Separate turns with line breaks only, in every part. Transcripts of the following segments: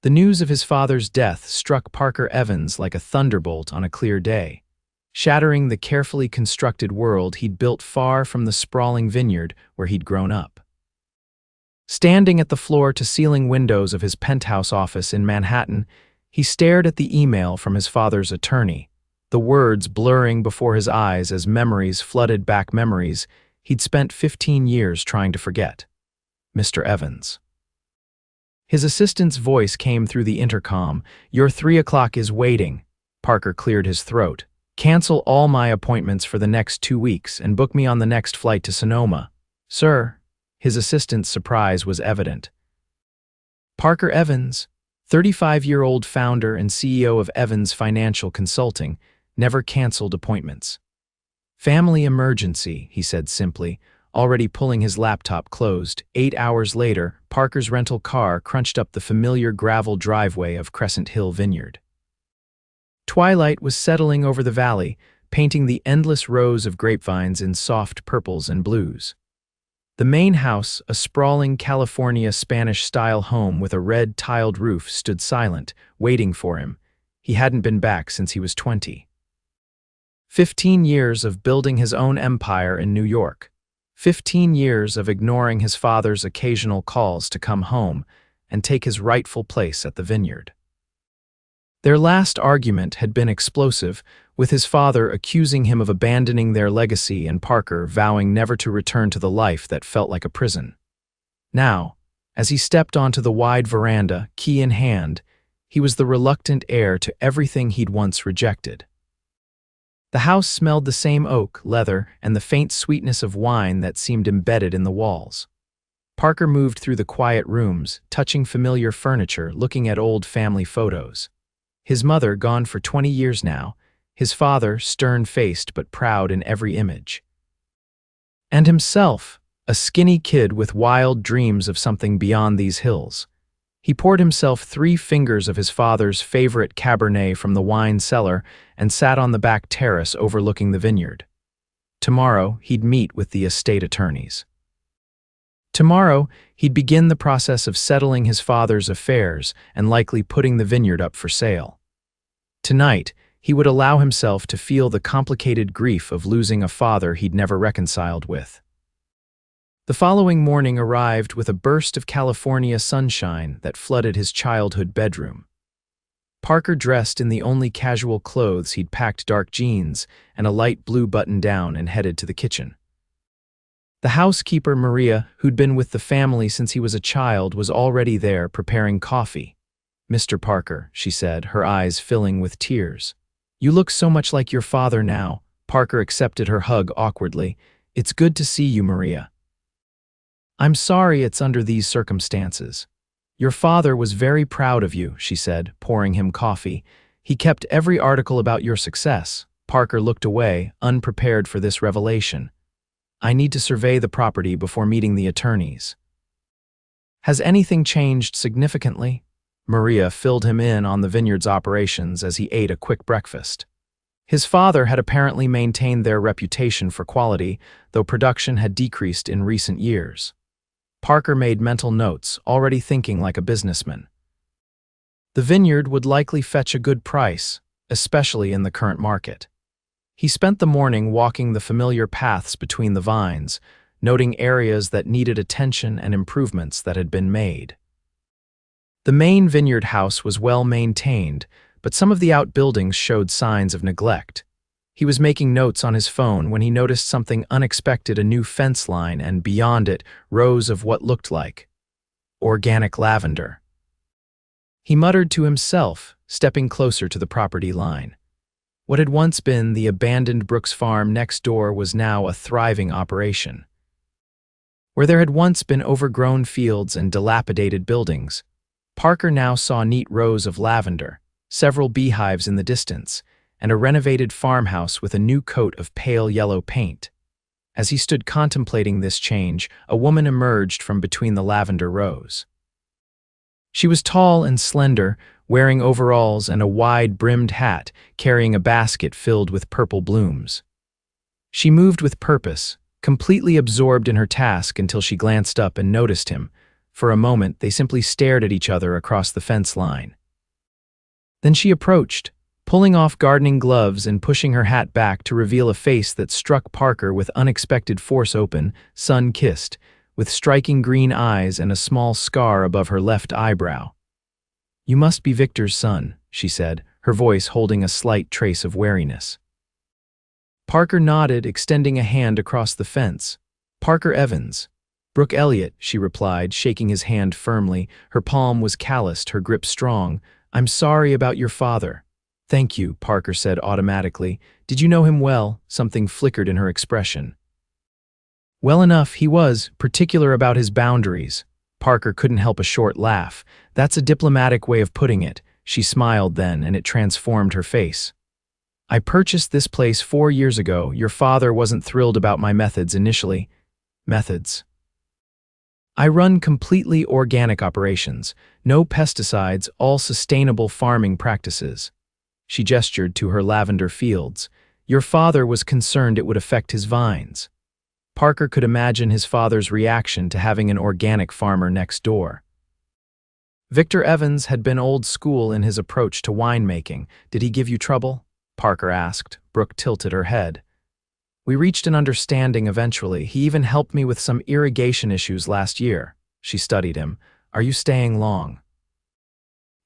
The news of his father's death struck Parker Evans like a thunderbolt on a clear day, shattering the carefully constructed world he'd built far from the sprawling vineyard where he'd grown up. Standing at the floor-to-ceiling windows of his penthouse office in Manhattan, he stared at the email from his father's attorney, the words blurring before his eyes as memories flooded back memories he'd spent 15 years trying to forget. Mr. Evans. His assistant's voice came through the intercom. "Your 3 o'clock is waiting." Parker cleared his throat. "Cancel all my appointments for the next 2 weeks and book me on the next flight to Sonoma." "Sir." His assistant's surprise was evident. Parker Evans, 35-year-old founder and CEO of Evans Financial Consulting, never canceled appointments. "Family emergency," he said simply, already pulling his laptop closed. 8 hours later, Parker's rental car crunched up the familiar gravel driveway of Crescent Hill Vineyard. Twilight was settling over the valley, painting the endless rows of grapevines in soft purples and blues. The main house, a sprawling California Spanish-style home with a red tiled roof, stood silent, waiting for him. He hadn't been back since he was 20. 15 years of building his own empire in New York. 15 years of ignoring his father's occasional calls to come home and take his rightful place at the vineyard. Their last argument had been explosive, with his father accusing him of abandoning their legacy and Parker vowing never to return to the life that felt like a prison. Now, as he stepped onto the wide veranda, key in hand, he was the reluctant heir to everything he'd once rejected. The house smelled the same oak, leather, and the faint sweetness of wine that seemed embedded in the walls. Parker moved through the quiet rooms, touching familiar furniture, looking at old family photos. His mother, gone for 20 years now, his father, stern-faced but proud in every image. And himself, a skinny kid with wild dreams of something beyond these hills. He poured himself 3 fingers of his father's favorite Cabernet from the wine cellar and sat on the back terrace overlooking the vineyard. Tomorrow, he'd meet with the estate attorneys. Tomorrow, he'd begin the process of settling his father's affairs and likely putting the vineyard up for sale. Tonight, he would allow himself to feel the complicated grief of losing a father he'd never reconciled with. The following morning arrived with a burst of California sunshine that flooded his childhood bedroom. Parker dressed in the only casual clothes he'd packed, dark jeans and a light blue button-down, and headed to the kitchen. The housekeeper, Maria, who'd been with the family since he was a child, was already there preparing coffee. "Mr. Parker," she said, her eyes filling with tears. "You look so much like your father now." Parker accepted her hug awkwardly. "It's good to see you, Maria." "I'm sorry it's under these circumstances." "Your father was very proud of you," she said, pouring him coffee. "He kept every article about your success." Parker looked away, unprepared for this revelation. "I need to survey the property before meeting the attorneys." "Has anything changed significantly?" Maria filled him in on the vineyard's operations as he ate a quick breakfast. His father had apparently maintained their reputation for quality, though production had decreased in recent years. Parker made mental notes, already thinking like a businessman. The vineyard would likely fetch a good price, especially in the current market. He spent the morning walking the familiar paths between the vines, noting areas that needed attention and improvements that had been made. The main vineyard house was well maintained, but some of the outbuildings showed signs of neglect. He was making notes on his phone when he noticed something unexpected: a new fence line, and beyond it, rows of what looked like organic lavender. He muttered to himself, stepping closer to the property line. What had once been the abandoned Brooks farm next door was now a thriving operation. Where there had once been overgrown fields and dilapidated buildings, Parker now saw neat rows of lavender, several beehives in the distance, and a renovated farmhouse with a new coat of pale yellow paint. As he stood contemplating this change, a woman emerged from between the lavender rows. She was tall and slender, wearing overalls and a wide-brimmed hat, carrying a basket filled with purple blooms. She moved with purpose, completely absorbed in her task, until she glanced up and noticed him. For a moment, they simply stared at each other across the fence line. Then she approached, pulling off gardening gloves and pushing her hat back to reveal a face that struck Parker with unexpected force. Open, sun-kissed, with striking green eyes and a small scar above her left eyebrow. "You must be Victor's son," she said, her voice holding a slight trace of wariness. Parker nodded, extending a hand across the fence. "Parker Evans." "Brooke Elliott," she replied, shaking his hand firmly. Her palm was calloused, her grip strong. "I'm sorry about your father." "Thank you," Parker said automatically. "Did you know him well?" Something flickered in her expression. "Well enough, he was particular about his boundaries." Parker couldn't help a short laugh. "That's a diplomatic way of putting it." She smiled then, and it transformed her face. "I purchased this place 4 years ago. Your father wasn't thrilled about my methods initially." "Methods?" "I run completely organic operations. No pesticides, all sustainable farming practices." She gestured to her lavender fields. "Your father was concerned it would affect his vines." Parker could imagine his father's reaction to having an organic farmer next door. Victor Evans had been old school in his approach to winemaking. "Did he give you trouble?" Parker asked. Brooke tilted her head. "We reached an understanding eventually. He even helped me with some irrigation issues last year." She studied him. "Are you staying long?"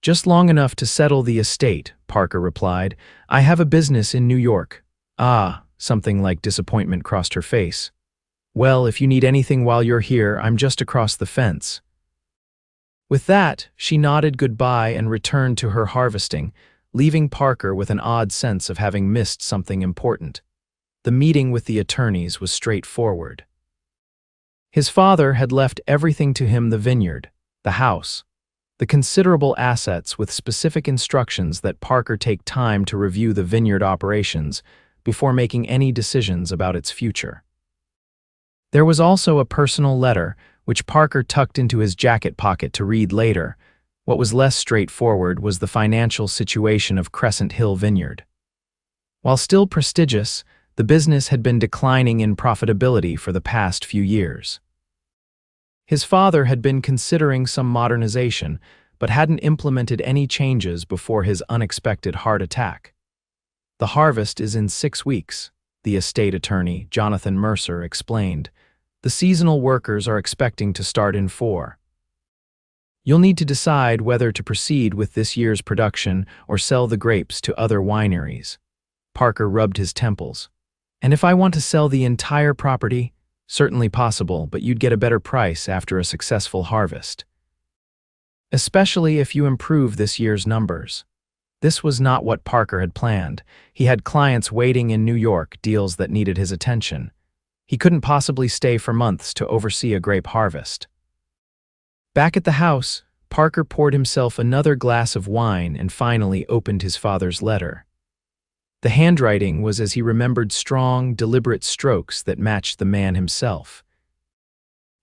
"Just long enough to settle the estate," Parker replied. "I have a business in New York." "Ah," something like disappointment crossed her face. "Well, if you need anything while you're here, I'm just across the fence." With that, she nodded goodbye and returned to her harvesting, leaving Parker with an odd sense of having missed something important. The meeting with the attorneys was straightforward. His father had left everything to him: the vineyard, the house, the considerable assets, with specific instructions that Parker take time to review the vineyard operations before making any decisions about its future. There was also a personal letter, which Parker tucked into his jacket pocket to read later. What was less straightforward was the financial situation of Crescent Hill Vineyard. While still prestigious, the business had been declining in profitability for the past few years. His father had been considering some modernization, but hadn't implemented any changes before his unexpected heart attack. "The harvest is in 6 weeks," the estate attorney, Jonathan Mercer, explained. "The seasonal workers are expecting to start in 4. You'll need to decide whether to proceed with this year's production or sell the grapes to other wineries." Parker rubbed his temples. "And if I want to sell the entire property?" "Certainly possible, but you'd get a better price after a successful harvest. Especially if you improve this year's numbers." This was not what Parker had planned. He had clients waiting in New York, deals that needed his attention. He couldn't possibly stay for months to oversee a grape harvest. Back at the house, Parker poured himself another glass of wine and finally opened his father's letter. The handwriting was as he remembered: strong, deliberate strokes that matched the man himself.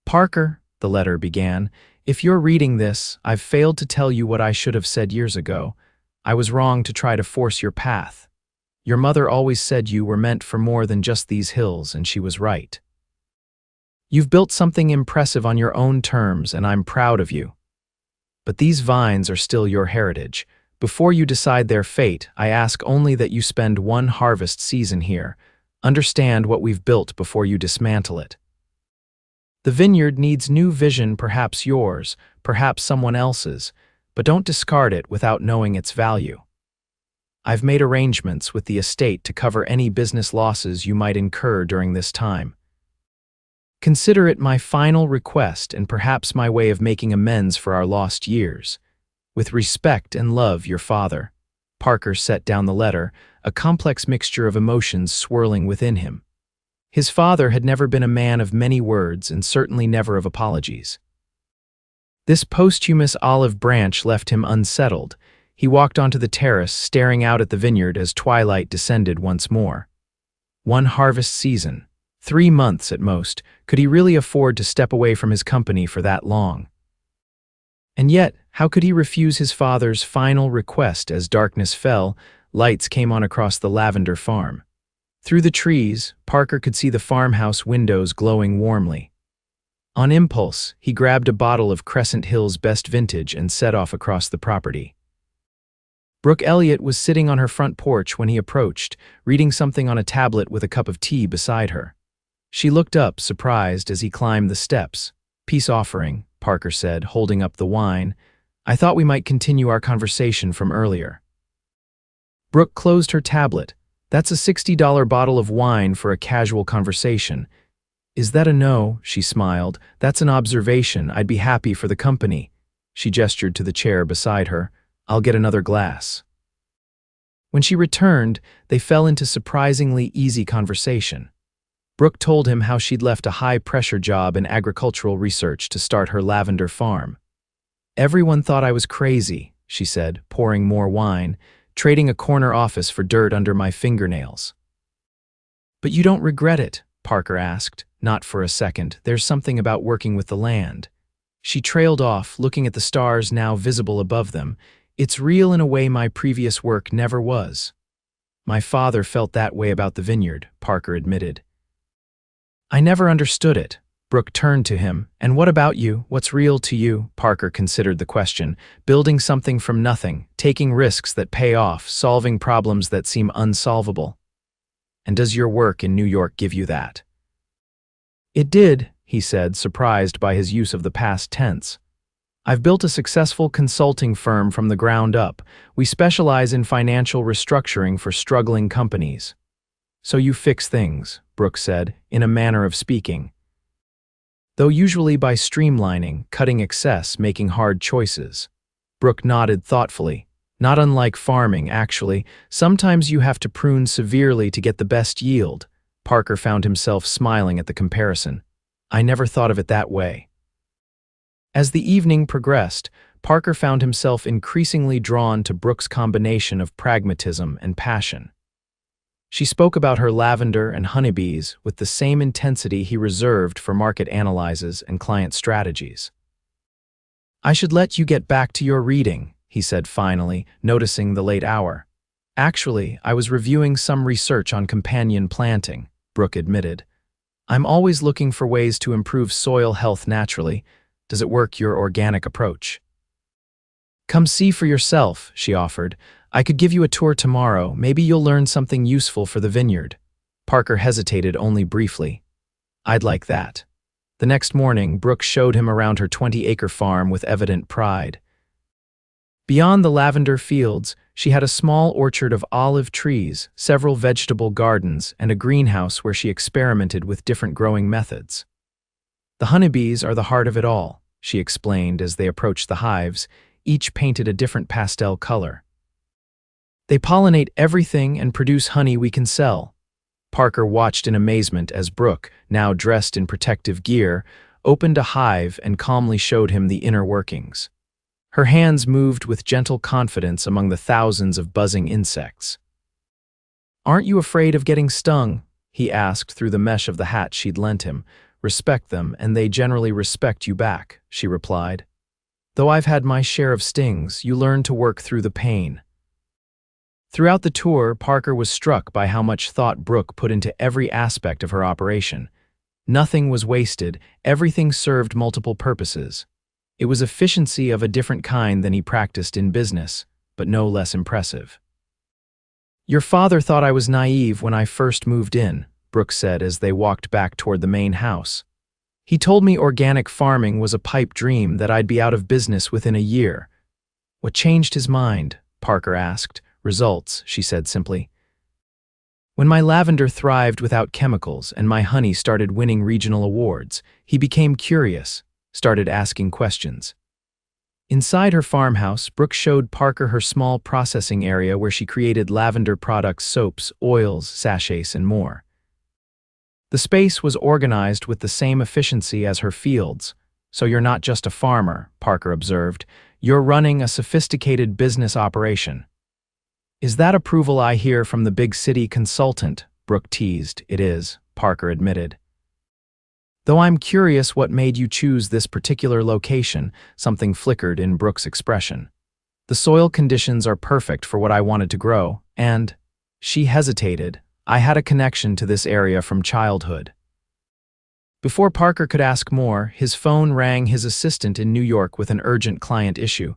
"Parker," the letter began, "if you're reading this, I've failed to tell you what I should have said years ago. I was wrong to try to force your path. Your mother always said you were meant for more than just these hills, and she was right. You've built something impressive on your own terms, and I'm proud of you. But these vines are still your heritage. Before you decide their fate, I ask only that you spend one harvest season here. Understand what we've built before you dismantle it. The vineyard needs new vision, perhaps yours, perhaps someone else's, but don't discard it without knowing its value. I've made arrangements with the estate to cover any business losses you might incur during this time. Consider it my final request and perhaps my way of making amends for our lost years. With respect and love, your father." Parker set down the letter, a complex mixture of emotions swirling within him. His father had never been a man of many words and certainly never of apologies. This posthumous olive branch left him unsettled. He walked onto the terrace, staring out at the vineyard as twilight descended once more. One harvest season, 3 months at most. Could he really afford to step away from his company for that long? And yet, how could he refuse his father's final request? As darkness fell, lights came on across the lavender farm. Through the trees, Parker could see the farmhouse windows glowing warmly. On impulse, he grabbed a bottle of Crescent Hill's best vintage and set off across the property. Brooke Elliott was sitting on her front porch when he approached, reading something on a tablet with a cup of tea beside her. She looked up, surprised, as he climbed the steps. "Peace offering," Parker said, holding up the wine. "I thought we might continue our conversation from earlier." Brooke closed her tablet. "That's a $60 bottle of wine for a casual conversation." "Is that a no?" She smiled. "That's an observation. I'd be happy for the company." She gestured to the chair beside her. "I'll get another glass." When she returned, they fell into surprisingly easy conversation. Brooke told him how she'd left a high-pressure job in agricultural research to start her lavender farm. "Everyone thought I was crazy," she said, pouring more wine, "trading a corner office for dirt under my fingernails." "But you don't regret it?" Parker asked. "Not for a second. There's something about working with the land." She trailed off, looking at the stars now visible above them. "It's real in a way my previous work never was." "My father felt that way about the vineyard," Parker admitted. "I never understood it." Brooke turned to him. "And what about you? What's real to you?" Parker considered the question. "Building something from nothing, taking risks that pay off, solving problems that seem unsolvable. And does your work in New York give you that?" "It did," he said, surprised by his use of the past tense. "I've built a successful consulting firm from the ground up. We specialize in financial restructuring for struggling companies." "So you fix things," Brooke said, in a manner of speaking. "Though usually by streamlining, cutting excess, making hard choices." Brooke nodded thoughtfully. "Not unlike farming, actually. Sometimes you have to prune severely to get the best yield." Parker found himself smiling at the comparison. "I never thought of it that way." As the evening progressed, Parker found himself increasingly drawn to Brooke's combination of pragmatism and passion. She spoke about her lavender and honeybees with the same intensity he reserved for market analyses and client strategies. "I should let you get back to your reading," he said finally, noticing the late hour. "Actually, I was reviewing some research on companion planting," Brooke admitted. "I'm always looking for ways to improve soil health naturally. Does it work your organic approach?" "Come see for yourself," she offered. "I could give you a tour tomorrow. Maybe you'll learn something useful for the vineyard." Parker hesitated only briefly. "I'd like that." The next morning, Brooke showed him around her 20-acre farm with evident pride. Beyond the lavender fields, she had a small orchard of olive trees, several vegetable gardens, and a greenhouse where she experimented with different growing methods. "The honeybees are the heart of it all," she explained as they approached the hives, each painted a different pastel color. "They pollinate everything and produce honey we can sell." Parker watched in amazement as Brooke, now dressed in protective gear, opened a hive and calmly showed him the inner workings. Her hands moved with gentle confidence among the thousands of buzzing insects. "Aren't you afraid of getting stung?" he asked through the mesh of the hat she'd lent him. "Respect them, and they generally respect you back," she replied. "Though I've had my share of stings, you learn to work through the pain." Throughout the tour, Parker was struck by how much thought Brooke put into every aspect of her operation. Nothing was wasted, everything served multiple purposes. It was efficiency of a different kind than he practiced in business, but no less impressive. "Your father thought I was naive when I first moved in," Brooke said as they walked back toward the main house. "He told me organic farming was a pipe dream, that I'd be out of business within a year." "What changed his mind?" Parker asked. "Results," she said simply. "When my lavender thrived without chemicals and my honey started winning regional awards, he became curious, started asking questions." Inside her farmhouse, Brooke showed Parker her small processing area where she created lavender products, soaps, oils, sachets, and more. The space was organized with the same efficiency as her fields. "So you're not just a farmer," Parker observed. "You're running a sophisticated business operation." "Is that approval I hear from the big city consultant?" Brooke teased. "It is," Parker admitted. "Though I'm curious what made you choose this particular location," something flickered in Brooke's expression. "The soil conditions are perfect for what I wanted to grow, and—" She hesitated. "I had a connection to this area from childhood." Before Parker could ask more, his phone rang his assistant in New York with an urgent client issue.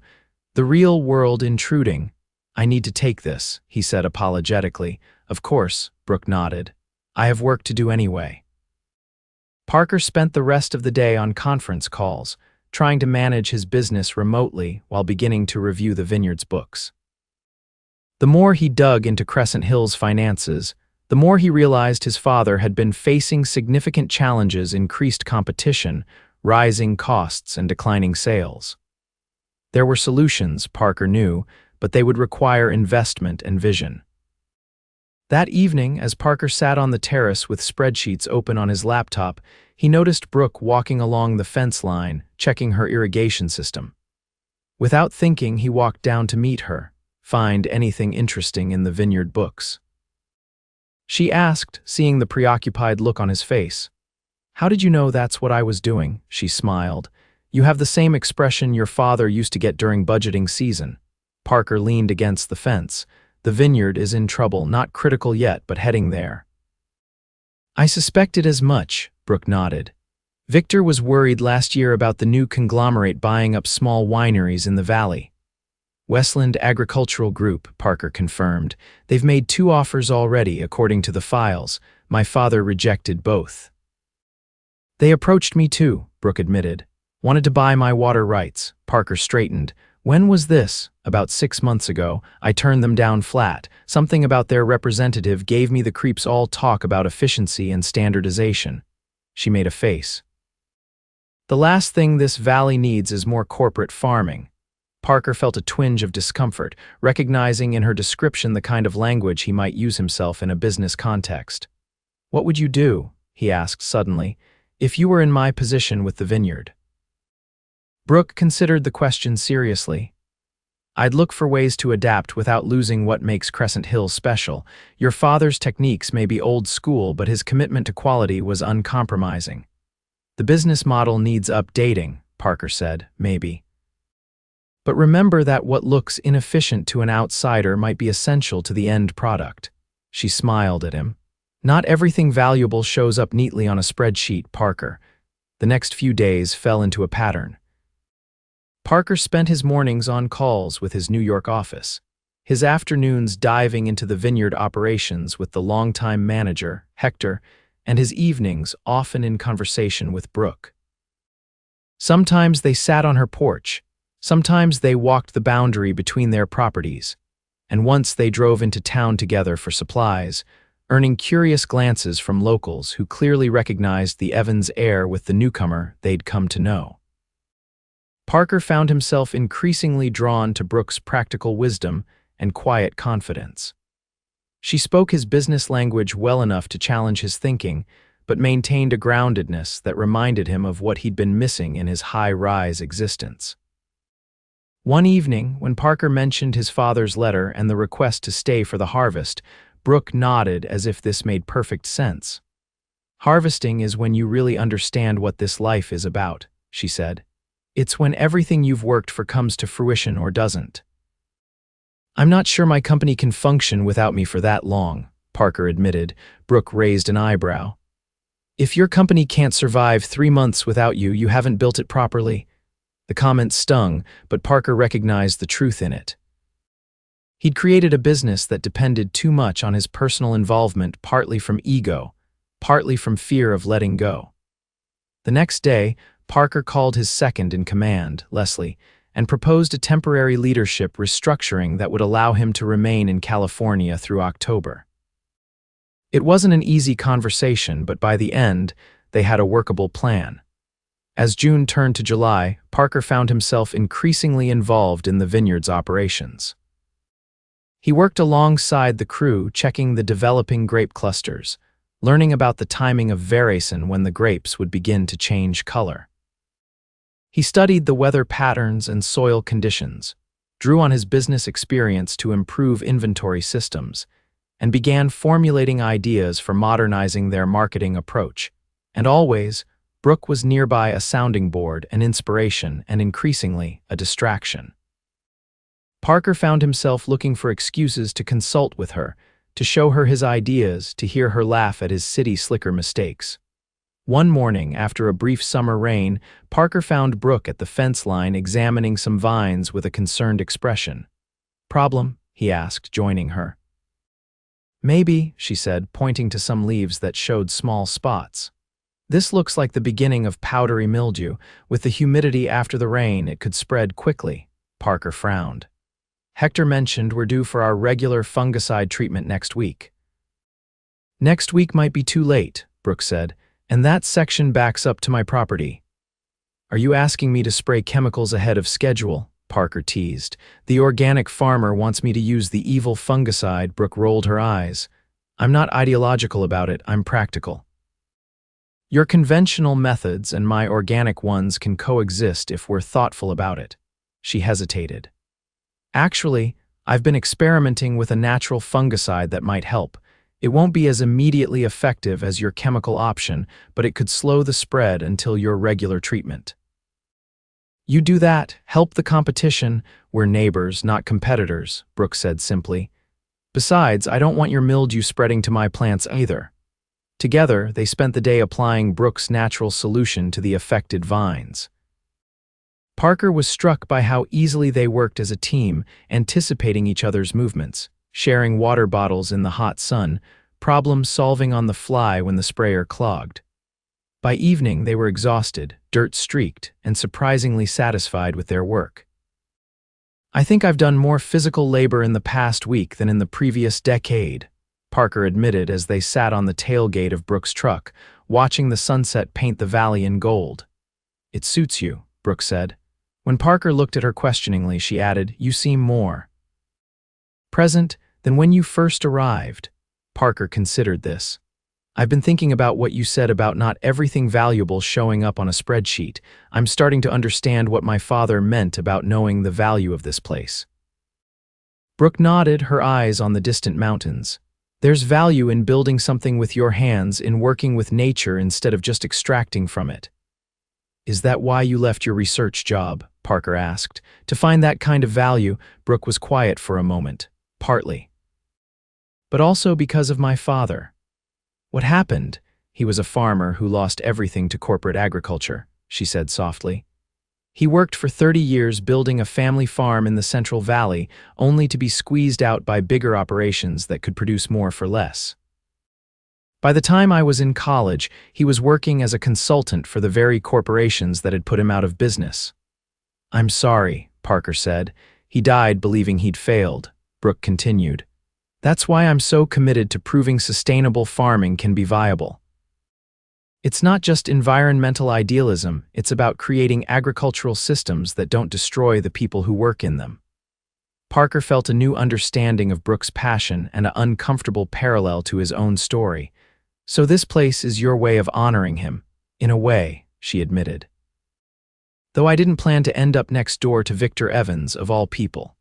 "The real world intruding. I need to take this," he said apologetically. "Of course," Brooke nodded. "I have work to do anyway." Parker spent the rest of the day on conference calls, trying to manage his business remotely while beginning to review the Vineyard's books. The more he dug into Crescent Hill's finances, the more he realized his father had been facing significant challenges: increased competition, rising costs, and declining sales. There were solutions, Parker knew, but they would require investment and vision. That evening, as Parker sat on the terrace with spreadsheets open on his laptop, he noticed Brooke walking along the fence line, checking her irrigation system. Without thinking, he walked down to meet her. "Find anything interesting in the Vineyard books?" she asked, seeing the preoccupied look on his face. "How did you know that's what I was doing?" she smiled. "You have the same expression your father used to get during budgeting season." Parker leaned against the fence. "The Vineyard is in trouble, not critical yet, but heading there." "I suspected as much," Brooke nodded. "Victor was worried last year about the new conglomerate buying up small wineries in the valley." "Westland Agricultural Group," Parker confirmed. "They've made 2 offers already, according to the files. My father rejected both." "They approached me too," Brooke admitted. "Wanted to buy my water rights." Parker straightened. "When was this?" "About 6 months ago. I turned them down flat. Something about their representative gave me the creeps. All talk about efficiency and standardization." She made a face. "The last thing this valley needs is more corporate farming." Parker felt a twinge of discomfort, recognizing in her description the kind of language he might use himself in a business context. "What would you do," he asked suddenly, "if you were in my position with the Vineyard?" Brooke considered the question seriously. "I'd look for ways to adapt without losing what makes Crescent Hill special. Your father's techniques may be old school, but his commitment to quality was uncompromising." "The business model needs updating," Parker said, "maybe. But remember that what looks inefficient to an outsider might be essential to the end product." She smiled at him. "Not everything valuable shows up neatly on a spreadsheet, Parker." The next few days fell into a pattern. Parker spent his mornings on calls with his New York office, his afternoons diving into the Vineyard operations with the longtime manager, Hector, and his evenings often in conversation with Brooke. Sometimes they sat on her porch. Sometimes they walked the boundary between their properties, and once they drove into town together for supplies, earning curious glances from locals who clearly recognized the Evans air with the newcomer they'd come to know. Parker found himself increasingly drawn to Brooke's practical wisdom and quiet confidence. She spoke his business language well enough to challenge his thinking, but maintained a groundedness that reminded him of what he'd been missing in his high-rise existence. One evening, when Parker mentioned his father's letter and the request to stay for the harvest, Brooke nodded as if this made perfect sense. "Harvesting is when you really understand what this life is about," she said. "It's when everything you've worked for comes to fruition or doesn't." "I'm not sure my company can function without me for that long," Parker admitted. Brooke raised an eyebrow. "If your company can't survive 3 months without you, you haven't built it properly." The comment stung, but Parker recognized the truth in it. He'd created a business that depended too much on his personal involvement, partly from ego, partly from fear of letting go. The next day, Parker called his second-in-command, Leslie, and proposed a temporary leadership restructuring that would allow him to remain in California through October. It wasn't an easy conversation, but by the end, they had a workable plan. As June turned to July, Parker found himself increasingly involved in the Vineyard's operations. He worked alongside the crew, checking the developing grape clusters, learning about the timing of veraison when the grapes would begin to change color. He studied the weather patterns and soil conditions, drew on his business experience to improve inventory systems, and began formulating ideas for modernizing their marketing approach. And always, Brooke was nearby, a sounding board, an inspiration, and increasingly, a distraction. Parker found himself looking for excuses to consult with her, to show her his ideas, to hear her laugh at his city slicker mistakes. One morning, after a brief summer rain, Parker found Brooke at the fence line examining some vines with a concerned expression. "Problem?" he asked, joining her. "Maybe," she said, pointing to some leaves that showed small spots. "This looks like the beginning of powdery mildew. With the humidity after the rain, it could spread quickly." Parker frowned. "Hector mentioned we're due for our regular fungicide treatment next week." "Next week might be too late," Brooke said, "and that section backs up to my property." "Are you asking me to spray chemicals ahead of schedule?" Parker teased. "The organic farmer wants me to use the evil fungicide." Brooke rolled her eyes. "I'm not ideological about it, I'm practical. Your conventional methods and my organic ones can coexist if we're thoughtful about it." She hesitated. "Actually, I've been experimenting with a natural fungicide that might help. It won't be as immediately effective as your chemical option, but it could slow the spread until your regular treatment." "You do that, help the competition. We're neighbors, not competitors," Brooke said simply. "Besides, I don't want your mildew spreading to my plants either." Together, they spent the day applying Brooke's natural solution to the affected vines. Parker was struck by how easily they worked as a team, anticipating each other's movements, sharing water bottles in the hot sun, problem-solving on the fly when the sprayer clogged. By evening, they were exhausted, dirt-streaked, and surprisingly satisfied with their work. "I think I've done more physical labor in the past week than in the previous decade," Parker admitted as they sat on the tailgate of Brooke's truck, watching the sunset paint the valley in gold. "It suits you," Brooke said. When Parker looked at her questioningly, she added, "You seem more present than when you first arrived." Parker considered this. "I've been thinking about what you said about not everything valuable showing up on a spreadsheet. I'm starting to understand what my father meant about knowing the value of this place." Brooke nodded, her eyes on the distant mountains. "There's value in building something with your hands, in working with nature instead of just extracting from it." "Is that why you left your research job?" Parker asked. "To find that kind of value." Brooke was quiet for a moment. "Partly. But also because of my father." "What happened?" "He was a farmer who lost everything to corporate agriculture," she said softly. "He worked for 30 years building a family farm in the Central Valley, only to be squeezed out by bigger operations that could produce more for less. By the time I was in college, he was working as a consultant for the very corporations that had put him out of business." "I'm sorry," Parker said. "He died believing he'd failed," Brooke continued. "That's why I'm so committed to proving sustainable farming can be viable. It's not just environmental idealism, it's about creating agricultural systems that don't destroy the people who work in them." Parker felt a new understanding of Brooke's passion and an uncomfortable parallel to his own story. "So this place is your way of honoring him." "In a way," she admitted. "Though I didn't plan to end up next door to Victor Evans, of all people."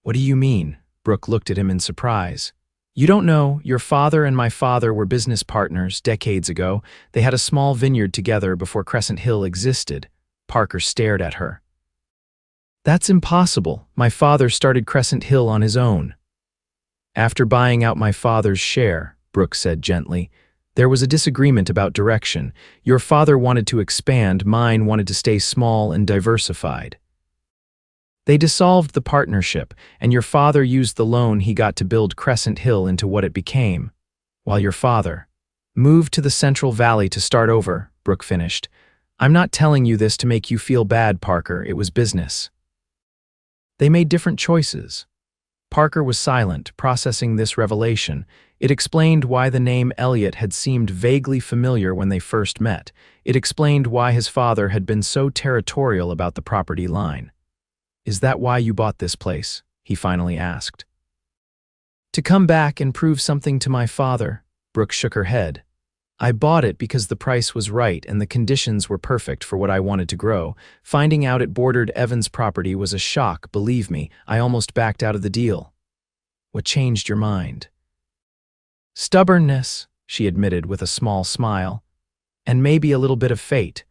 "What do you mean?" Brooke looked at him in surprise. "You don't know, your father and my father were business partners decades ago. They had a small vineyard together before Crescent Hill existed." Parker stared at her. "That's impossible. My father started Crescent Hill on his own." "After buying out my father's share," Brooke said gently, "there was a disagreement about direction. Your father wanted to expand, mine wanted to stay small and diversified. They dissolved the partnership, and your father used the loan he got to build Crescent Hill into what it became, while your father moved to the Central Valley to start over," Brooke finished. "I'm not telling you this to make you feel bad, Parker. It was business. They made different choices." Parker was silent, processing this revelation. It explained why the name Elliot had seemed vaguely familiar when they first met. It explained why his father had been so territorial about the property line. "Is that why you bought this place?" he finally asked. "To come back and prove something to my father," Brooke shook her head. "I bought it because the price was right and the conditions were perfect for what I wanted to grow. Finding out it bordered Evans' property was a shock, believe me. I almost backed out of the deal." "What changed your mind?" "Stubbornness," she admitted with a small smile. "And maybe a little bit of fate.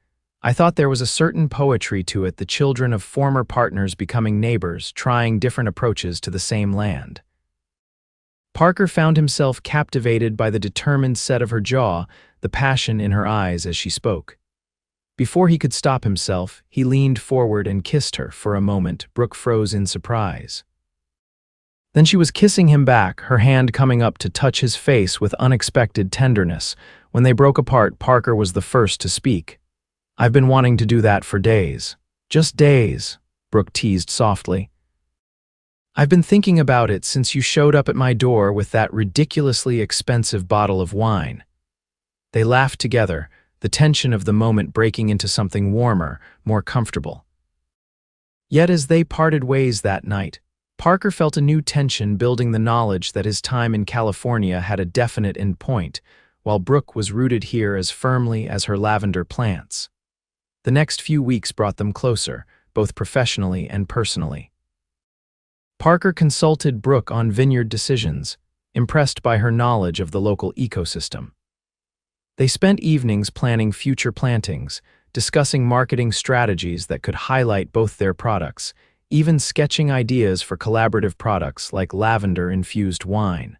I thought there was a certain poetry to it, the children of former partners becoming neighbors, trying different approaches to the same land." Parker found himself captivated by the determined set of her jaw, the passion in her eyes as she spoke. Before he could stop himself, he leaned forward and kissed her. For a moment, Brooke froze in surprise. Then she was kissing him back, her hand coming up to touch his face with unexpected tenderness. When they broke apart, Parker was the first to speak. "I've been wanting to do that for days." "Just days," Brooke teased softly. "I've been thinking about it since you showed up at my door with that ridiculously expensive bottle of wine." They laughed together, the tension of the moment breaking into something warmer, more comfortable. Yet as they parted ways that night, Parker felt a new tension building, the knowledge that his time in California had a definite end point, while Brooke was rooted here as firmly as her lavender plants. The next few weeks brought them closer, both professionally and personally. Parker consulted Brooke on vineyard decisions, impressed by her knowledge of the local ecosystem. They spent evenings planning future plantings, discussing marketing strategies that could highlight both their products, even sketching ideas for collaborative products like lavender-infused wine.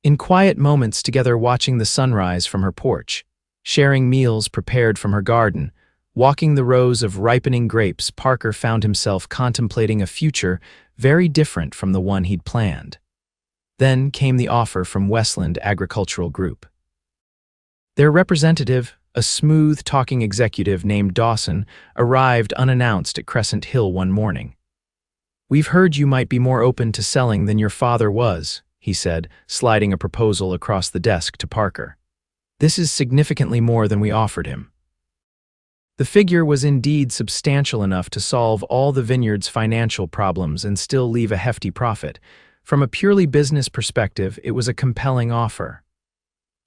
In quiet moments together, watching the sunrise from her porch, sharing meals prepared from her garden, walking the rows of ripening grapes, Parker found himself contemplating a future very different from the one he'd planned. Then came the offer from Westland Agricultural Group. Their representative, a smooth-talking executive named Dawson, arrived unannounced at Crescent Hill one morning. "We've heard you might be more open to selling than your father was," he said, sliding a proposal across the desk to Parker. "This is significantly more than we offered him." The figure was indeed substantial enough to solve all the vineyard's financial problems and still leave a hefty profit. From a purely business perspective, it was a compelling offer.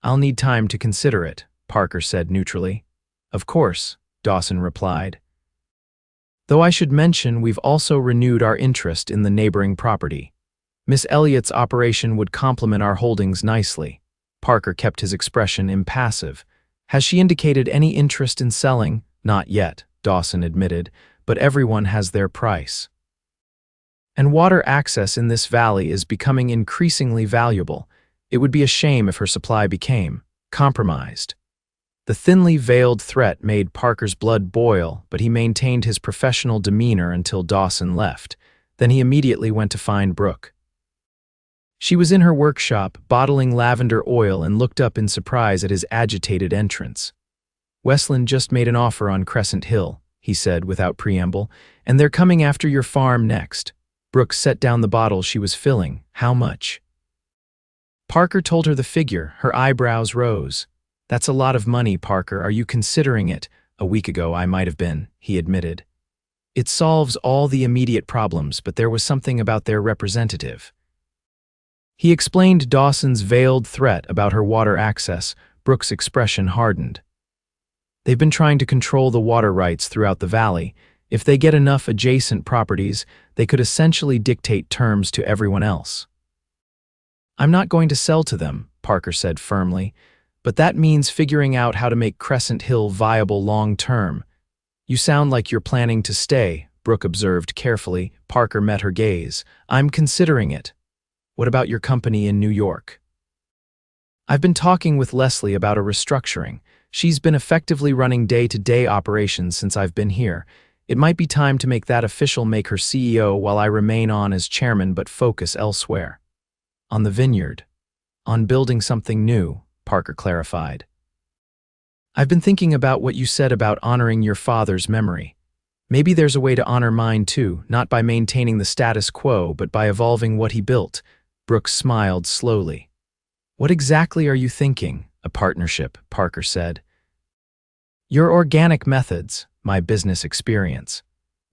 "I'll need time to consider it," Parker said neutrally. "Of course," Dawson replied. "Though I should mention we've also renewed our interest in the neighboring property. Miss Elliott's operation would complement our holdings nicely." Parker kept his expression impassive. "Has she indicated any interest in selling?" "Not yet," Dawson admitted, "but everyone has their price. And water access in this valley is becoming increasingly valuable. It would be a shame if her supply became compromised." The thinly veiled threat made Parker's blood boil, but he maintained his professional demeanor until Dawson left. Then he immediately went to find Brooke. She was in her workshop, bottling lavender oil, and looked up in surprise at his agitated entrance. "Westland just made an offer on Crescent Hill," he said without preamble, "and they're coming after your farm next." Brooke set down the bottle she was filling. "How much?" Parker told her the figure. Her eyebrows rose. "That's a lot of money, Parker. Are you considering it?" "A week ago I might have been," he admitted. "It solves all the immediate problems, but there was something about their representative." He explained Dawson's veiled threat about her water access. Brooke's expression hardened. "They've been trying to control the water rights throughout the valley. If they get enough adjacent properties, they could essentially dictate terms to everyone else." "I'm not going to sell to them," Parker said firmly, "but that means figuring out how to make Crescent Hill viable long-term." "You sound like you're planning to stay," Brooke observed carefully. Parker met her gaze. "I'm considering it." "What about your company in New York?" "I've been talking with Leslie about a restructuring. She's been effectively running day-to-day operations since I've been here. It might be time to make that official, make her CEO while I remain on as chairman but focus elsewhere." "On the vineyard." "On building something new," Parker clarified. "I've been thinking about what you said about honoring your father's memory. Maybe there's a way to honor mine too, not by maintaining the status quo, but by evolving what he built." Brooke smiled slowly. "What exactly are you thinking?" "A partnership," Parker said. "Your organic methods, my business experience.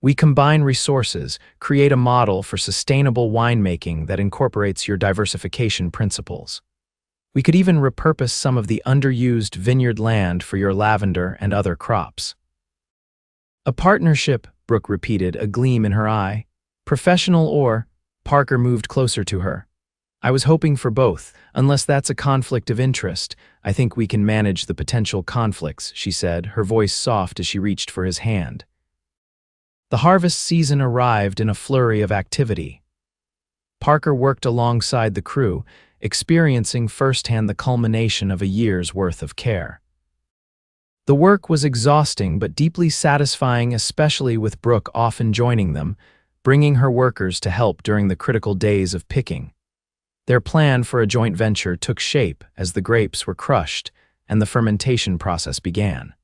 We combine resources, create a model for sustainable winemaking that incorporates your diversification principles. We could even repurpose some of the underused vineyard land for your lavender and other crops." "A partnership," Brooke repeated, a gleam in her eye. "Professional or—" Parker moved closer to her. "I was hoping for both. Unless that's a conflict of interest, I think we can manage the potential conflicts," she said, her voice soft as she reached for his hand. The harvest season arrived in a flurry of activity. Parker worked alongside the crew, experiencing firsthand the culmination of a year's worth of care. The work was exhausting but deeply satisfying, especially with Brooke often joining them, bringing her workers to help during the critical days of picking. Their plan for a joint venture took shape as the grapes were crushed and the fermentation process began.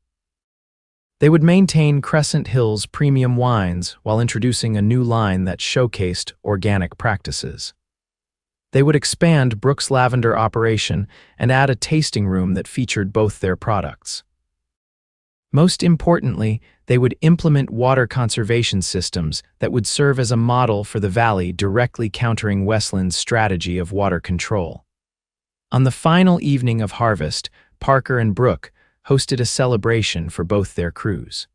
They would maintain Crescent Hill's premium wines while introducing a new line that showcased organic practices. They would expand Brooke's lavender operation and add a tasting room that featured both their products. Most importantly, they would implement water conservation systems that would serve as a model for the valley, directly countering Westland's strategy of water control. On the final evening of harvest, Parker and Brooke hosted a celebration for both their crews.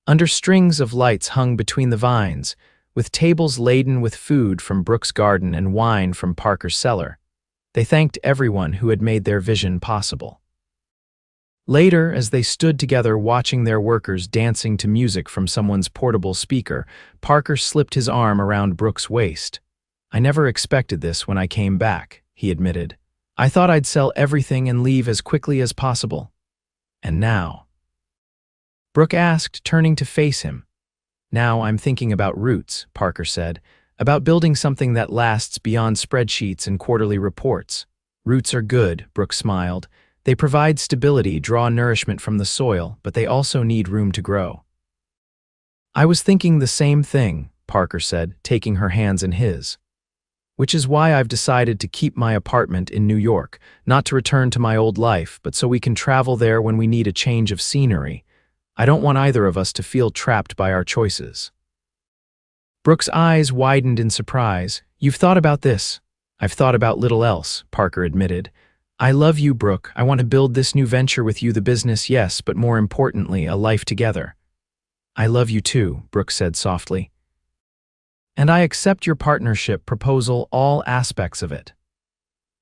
Under strings of lights hung between the vines, with tables laden with food from Brooke's garden and wine from Parker's cellar, they thanked everyone who had made their vision possible. Later, as they stood together watching their workers dancing to music from someone's portable speaker, Parker slipped his arm around Brooke's waist. "I never expected this when I came back," he admitted. "I thought I'd sell everything and leave as quickly as possible. And now?" Brooke asked, turning to face him. "Now I'm thinking about roots," Parker said, "about building something that lasts beyond spreadsheets and quarterly reports." "Roots are good," Brooke smiled. "They provide stability, draw nourishment from the soil, but they also need room to grow." "I was thinking the same thing," Parker said, taking her hands in his. "Which is why I've decided to keep my apartment in New York, not to return to my old life, but so we can travel there when we need a change of scenery. I don't want either of us to feel trapped by our choices." Brooke's eyes widened in surprise. "You've thought about this?" "I've thought about little else," Parker admitted. "I love you, Brooke. I want to build this new venture with you, the business, yes, but more importantly, a life together." "I love you too," Brooke said softly. "And I accept your partnership proposal, all aspects of it."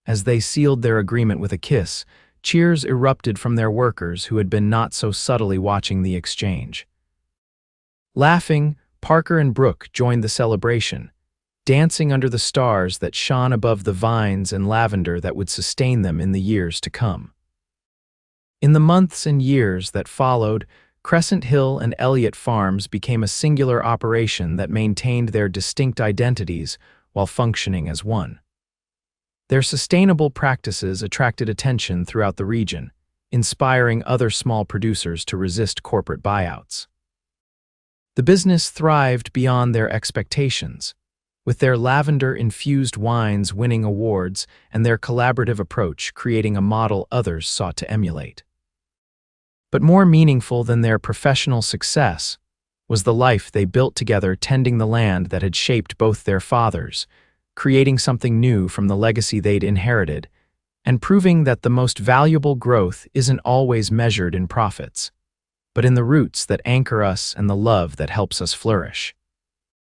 As they sealed their agreement with a kiss, cheers erupted from their workers who had been not so subtly watching the exchange. Laughing, Parker and Brooke joined the celebration, dancing under the stars that shone above the vines and lavender that would sustain them in the years to come. In the months and years that followed, Crescent Hill and Elliott Farms became a singular operation that maintained their distinct identities while functioning as one. Their sustainable practices attracted attention throughout the region, inspiring other small producers to resist corporate buyouts. The business thrived beyond their expectations, with their lavender-infused wines winning awards and their collaborative approach creating a model others sought to emulate. But more meaningful than their professional success was the life they built together, tending the land that had shaped both their fathers, creating something new from the legacy they'd inherited, and proving that the most valuable growth isn't always measured in profits, but in the roots that anchor us and the love that helps us flourish.